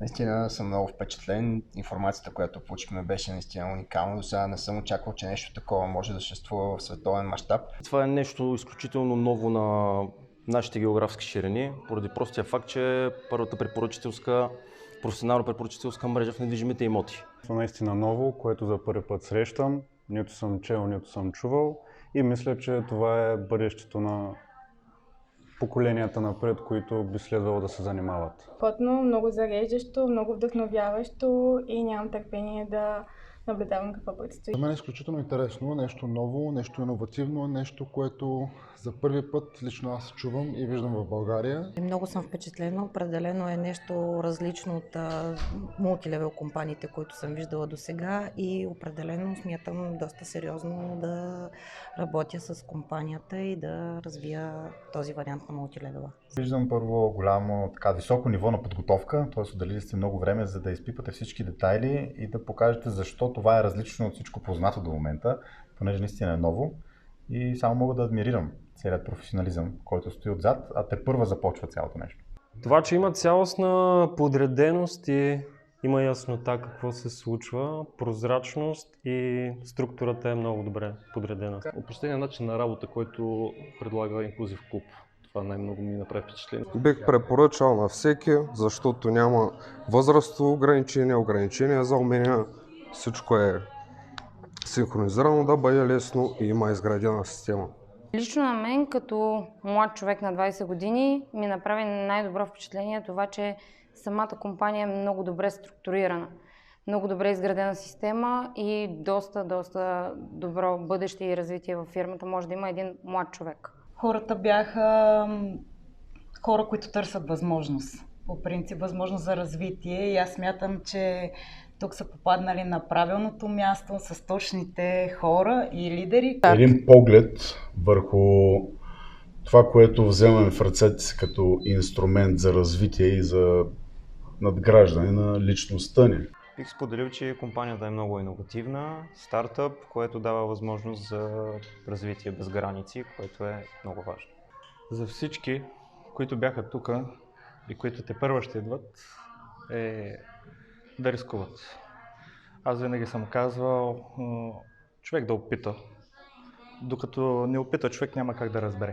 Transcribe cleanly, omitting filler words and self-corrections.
Наистина съм много впечатлен. Информацията, която получихме, беше наистина уникална. До сега не съм очаквал, че нещо такова може да съществува в световен мащаб. Това е нещо изключително ново на нашите географски ширини, поради простия факт, че е първата професионална препоръчителска мрежа в недвижимите имоти. Това е наистина ново, което за първи път срещам. Нито съм чел, нито съм чувал и мисля, че това е бъдещето на поколенията напред, които би следвало да се занимават. Плътно, много зареждащо, много вдъхновяващо и нямам търпение да наблюдавам какво предстои. За мен е изключително интересно, нещо ново, нещо иновативно, нещо, което за първи път лично аз чувам и виждам в България. Много съм впечатлена. Определено е нещо различно от мултилевел компаниите, които съм виждала до сега и определено смятам доста сериозно да работя с компанията и да развия този вариант на мултилевела. Виждам първо голямо високо ниво на подготовка, т.е. отделили сте много време, за да изпипате всички детайли и да покажете защо това е различно от всичко познато до момента, понеже наистина е ново и само мога да адмирирам целият професионализъм, който стои отзад, а тепърва започва цялото нещо. Това, че има цялостна подреденост и има яснота какво се случва, прозрачност и структурата е много добре подредена. Опростения начин на работа, който предлага Inclusive Club. Това най-много ми направи впечатление. Бих препоръчал на всеки, защото няма възрастово ограничения за умения. Всичко е синхронизирано, да бъде лесно и има изградена система. Лично на мен, като млад човек на 20 години, ми направи най-добро впечатление това, че самата компания е много добре структурирана. Много добре изградена система и доста добро бъдеще и развитие във фирмата може да има един млад човек. Хората бяха хора, които търсят възможност. По принцип, възможност за развитие и аз смятам, че тук са попаднали на правилното място с точните хора и лидери. Един поглед върху това, което вземаме в ръцете си като инструмент за развитие и за надграждане на личността ни. Бих споделил, че компанията е много иновативна, стартъп, което дава възможност за развитие без граници, което е много важно. За всички, които бяха тук и които тепърва ще идват, е да рискуват. Аз винаги съм казвал, човек да опита. Докато не опита, човек няма как да разбере.